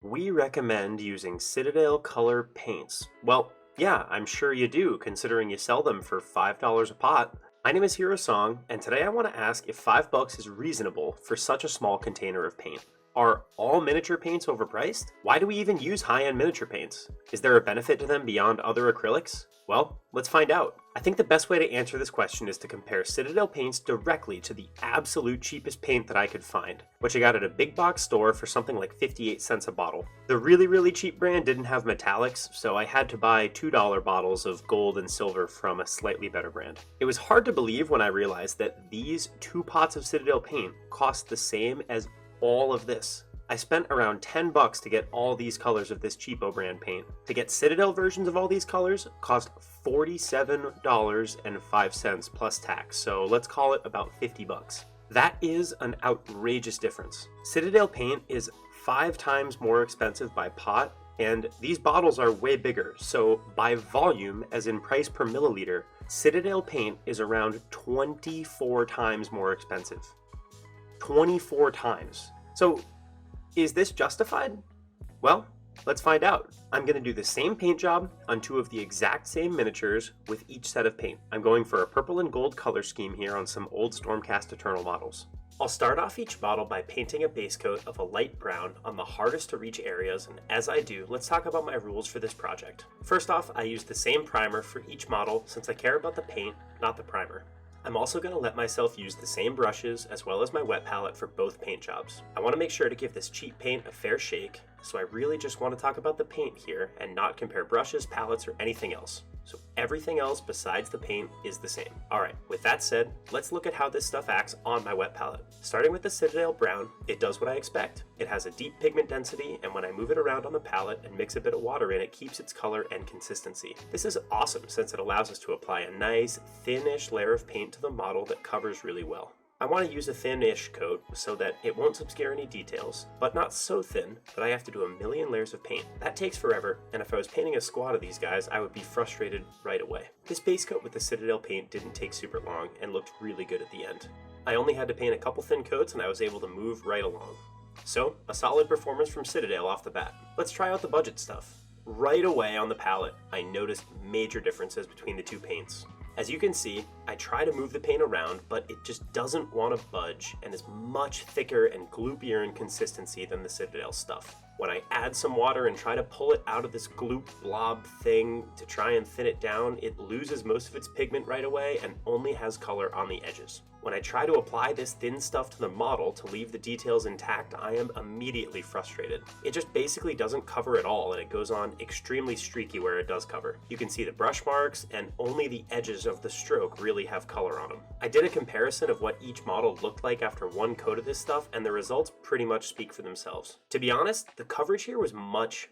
We recommend using Citadel color paints. Well, yeah, I'm sure you do, considering you sell them for $5 a pot. My name is Hero Song, and today I want to ask if $5 is reasonable for such a small container of paint. Are all miniature paints overpriced? Why do we even use high-end miniature paints? Is there a benefit to them beyond other acrylics? Well, let's find out. I think the best way to answer this question is to compare Citadel paints directly to the absolute cheapest paint that I could find, which I got at a big box store for something like 58 cents a bottle. The really cheap brand didn't have metallics, so I had to buy $2 bottles of gold and silver from a slightly better brand. It was hard to believe when I realized that these 2 pots of Citadel paint cost the same as all of this. I spent around $10 to get all these colors of this cheapo brand paint. To get Citadel versions of all these colors cost $47.05 plus tax, so let's call it about $50. That is an outrageous difference. Citadel paint is 5 times more expensive by pot, and these bottles are way bigger, so by volume, as in price per milliliter, Citadel paint is around 24 times more expensive. 24 times. So is this justified? Well, let's find out. I'm going to do the same paint job on 2 of the exact same miniatures with each set of paint. I'm going for a purple and gold color scheme here on some old Stormcast Eternal models. I'll start off each model by painting a base coat of a light brown on the hardest to reach areas, and as I do, let's talk about my rules for this project. First off, I use the same primer for each model since I care about the paint, not the primer. I'm also going to let myself use the same brushes as well as my wet palette for both paint jobs. I want to make sure to give this cheap paint a fair shake, so I really just want to talk about the paint here and not compare brushes, palettes, or anything else. So everything else besides the paint is the same. Alright, with that said, let's look at how this stuff acts on my wet palette. Starting with the Citadel Brown, it does what I expect. It has a deep pigment density, and when I move it around on the palette and mix a bit of water in, it keeps its color and consistency. This is awesome since it allows us to apply a nice, thinnish layer of paint to the model that covers really well. I want to use a thin-ish coat so that it won't obscure any details, but not so thin that I have to do a million layers of paint. That takes forever, and if I was painting a squad of these guys, I would be frustrated right away. This base coat with the Citadel paint didn't take super long and looked really good at the end. I only had to paint a couple thin coats and I was able to move right along. So, a solid performance from Citadel off the bat. Let's try out the budget stuff. Right away on the palette, I noticed major differences between the 2 paints. As you can see, I try to move the paint around, but it just doesn't want to budge and is much thicker and gloopier in consistency than the Citadel stuff. When I add some water and try to pull it out of this gloop blob thing to try and thin it down, it loses most of its pigment right away and only has color on the edges. When I try to apply this thin stuff to the model to leave the details intact, I am immediately frustrated. It just basically doesn't cover at all, and it goes on extremely streaky where it does cover. You can see the brush marks, and only the edges of the stroke really have color on them. I did a comparison of what each model looked like after 1 coat of this stuff, and the results pretty much speak for themselves. To be honest, the coverage here was much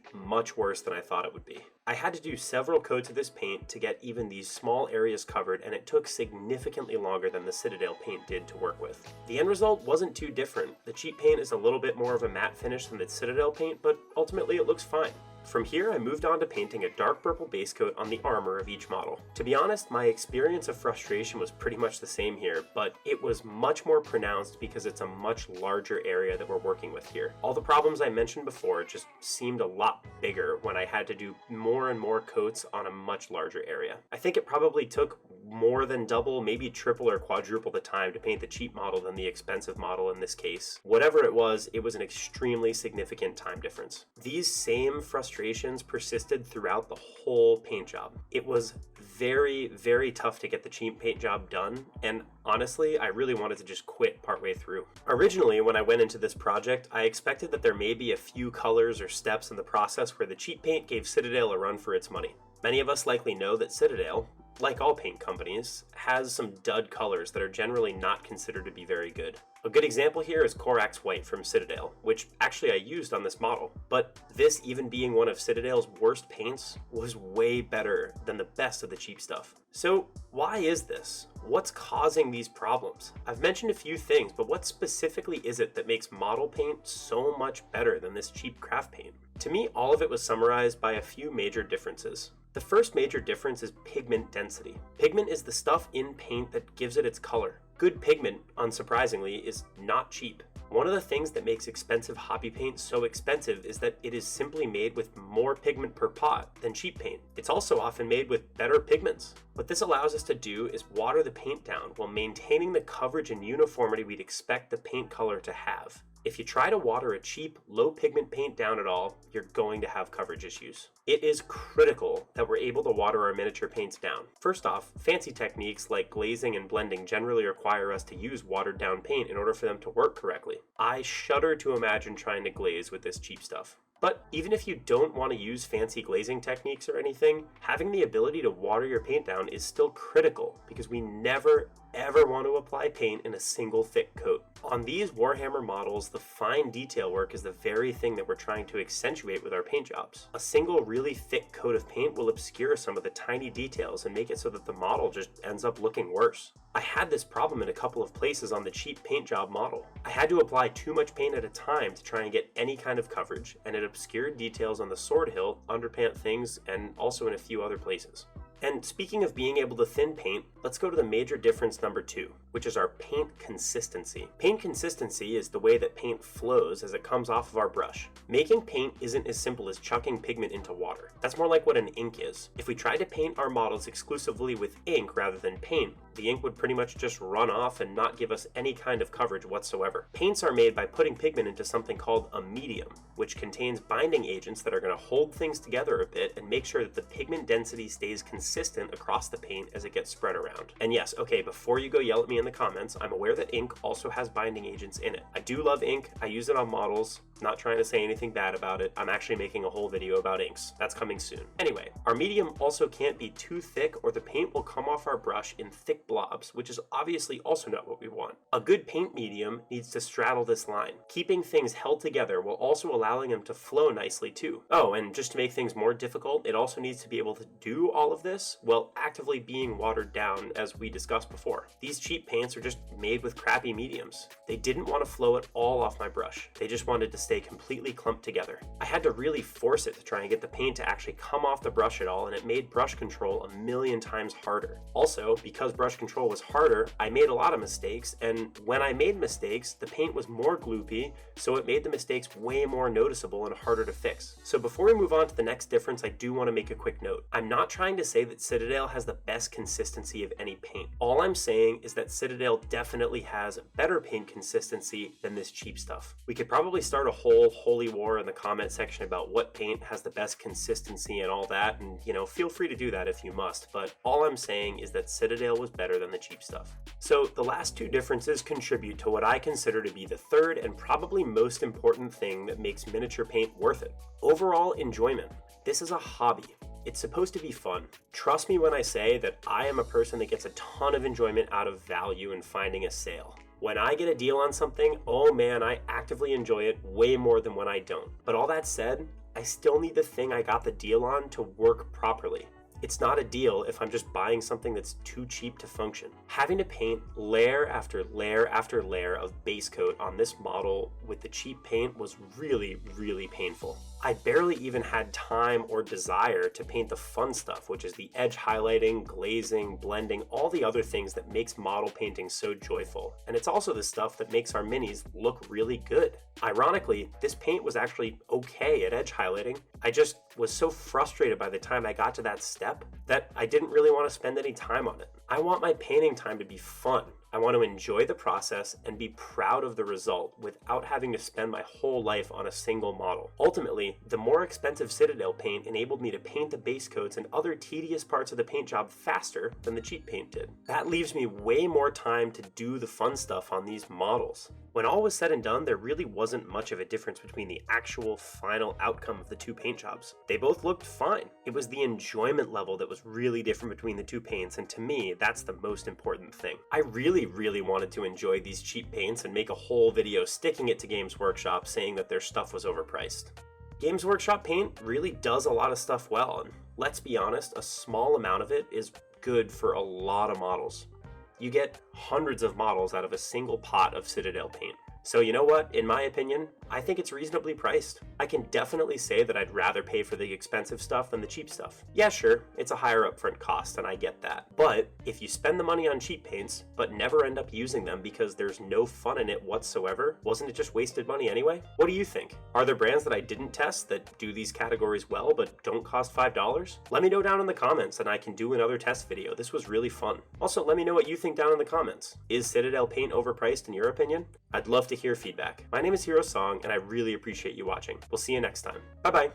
worse than I thought it would be. I had to do several coats of this paint to get even these small areas covered, and it took significantly longer than the Citadel paint did to work with. The end result wasn't too different. The cheap paint is a little bit more of a matte finish than the Citadel paint, but ultimately it looks fine. From here, I moved on to painting a dark purple base coat on the armor of each model. To be honest, my experience of frustration was pretty much the same here, but it was much more pronounced because it's a much larger area that we're working with here. All the problems I mentioned before just seemed a lot bigger when I had to do more and more coats on a much larger area. I think it probably took more than double, maybe triple or quadruple the time to paint the cheap model than the expensive model in this case. Whatever it was an extremely significant time difference. These same frustrations persisted throughout the whole paint job. It was very tough to get the cheap paint job done, and honestly, I really wanted to just quit partway through. Originally, when I went into this project, I expected that there may be a few colors or steps in the process where the cheap paint gave Citadel a run for its money. Many of us likely know that Citadel, like all paint companies, has some dud colors that are generally not considered to be very good. A good example here is Corax White from Citadel, which actually I used on this model, but this, even being one of Citadel's worst paints, was way better than the best of the cheap stuff. So why is this? What's causing these problems? I've mentioned a few things, but what specifically is it that makes model paint so much better than this cheap craft paint? To me, all of it was summarized by a few major differences. The first major difference is pigment density. Pigment is the stuff in paint that gives it its color. Good pigment, unsurprisingly, is not cheap. One of the things that makes expensive hobby paint so expensive is that it is simply made with more pigment per pot than cheap paint. It's also often made with better pigments. What this allows us to do is water the paint down while maintaining the coverage and uniformity we'd expect the paint color to have. If you try to water a cheap, low pigment paint down at all, you're going to have coverage issues. It is critical that we're able to water our miniature paints down. First off, fancy techniques like glazing and blending generally require us to use watered down paint in order for them to work correctly. I shudder to imagine trying to glaze with this cheap stuff. But even if you don't want to use fancy glazing techniques or anything, having the ability to water your paint down is still critical because we never ever want to apply paint in a single thick coat. On these Warhammer models, the fine detail work is the very thing that we're trying to accentuate with our paint jobs. A single really thick coat of paint will obscure some of the tiny details and make it so that the model just ends up looking worse. I had this problem in a couple of places on the cheap paint job model. I had to apply too much paint at a time to try and get any kind of coverage, and it obscured details on the sword hilt, underpant things, and also in a few other places. And speaking of being able to thin paint, let's go to the major difference number 2, which is our paint consistency. Paint consistency is the way that paint flows as it comes off of our brush. Making paint isn't as simple as chucking pigment into water. That's more like what an ink is. If we tried to paint our models exclusively with ink rather than paint, the ink would pretty much just run off and not give us any kind of coverage whatsoever. Paints are made by putting pigment into something called a medium, which contains binding agents that are going to hold things together a bit and make sure that the pigment density stays consistent across the paint as it gets spread around. And yes, okay, before you go yell at me in the comments, I'm aware that ink also has binding agents in it. I do love ink. I use it on models. Not trying to say anything bad about it. I'm actually making a whole video about inks. That's coming soon. Anyway, our medium also can't be too thick or the paint will come off our brush in thick blobs, which is obviously also not what we want. A good paint medium needs to straddle this line, keeping things held together while also allowing them to flow nicely too. Oh, and just to make things more difficult, it also needs to be able to do all of this while actively being watered down, as we discussed before. These cheap paints are just made with crappy mediums. They didn't want to flow at all off my brush. They just wanted to stay completely clumped together. I had to really force it to try and get the paint to actually come off the brush at all, and it made brush control a million times harder. Also, because brush control was harder, I made a lot of mistakes, and when I made mistakes, the paint was more gloopy, so it made the mistakes way more noticeable and harder to fix. So before we move on to the next difference, I do want to make a quick note. I'm not trying to say that Citadel has the best consistency of any paint. All I'm saying is that Citadel definitely has better paint consistency than this cheap stuff. We could probably start a whole holy war in the comment section about what paint has the best consistency and all that, and feel free to do that if you must, but all I'm saying is that Citadel was better than the cheap stuff. So the last two differences contribute to what I consider to be the third and probably most important thing that makes miniature paint worth it. Overall enjoyment. This is a hobby. It's supposed to be fun. Trust me when I say that I am a person that gets a ton of enjoyment out of value in finding a sale. When I get a deal on something, oh man, I actively enjoy it way more than when I don't. But all that said, I still need the thing I got the deal on to work properly. It's not a deal if I'm just buying something that's too cheap to function. Having to paint layer after layer after layer of base coat on this model with the cheap paint was really, really painful. I barely even had time or desire to paint the fun stuff, which is the edge highlighting, glazing, blending, all the other things that makes model painting so joyful. And it's also the stuff that makes our minis look really good. Ironically, this paint was actually okay at edge highlighting. I just was so frustrated by the time I got to that step that I didn't really want to spend any time on it. I want my painting time to be fun. I want to enjoy the process and be proud of the result without having to spend my whole life on a single model. Ultimately, the more expensive Citadel paint enabled me to paint the base coats and other tedious parts of the paint job faster than the cheap paint did. That leaves me way more time to do the fun stuff on these models. When all was said and done, there really wasn't much of a difference between the actual final outcome of the two paint jobs. They both looked fine. It was the enjoyment level that was really different between the two paints, and to me, that's the most important thing. I really wanted to enjoy these cheap paints and make a whole video sticking it to Games Workshop saying that their stuff was overpriced. Games Workshop paint really does a lot of stuff well, and let's be honest, a small amount of it is good for a lot of models. You get hundreds of models out of a single pot of Citadel paint. So you know what? In my opinion, I think it's reasonably priced. I can definitely say that I'd rather pay for the expensive stuff than the cheap stuff. Yeah, sure, it's a higher upfront cost, and I get that. But if you spend the money on cheap paints, but never end up using them because there's no fun in it whatsoever, wasn't it just wasted money anyway? What do you think? Are there brands that I didn't test that do these categories well but don't cost $5? Let me know down in the comments and I can do another test video. This was really fun. Also, let me know what you think down in the comments. Is Citadel paint overpriced in your opinion? I'd love to hear feedback. My name is Hero Song and I really appreciate you watching. We'll see you next time. Bye bye.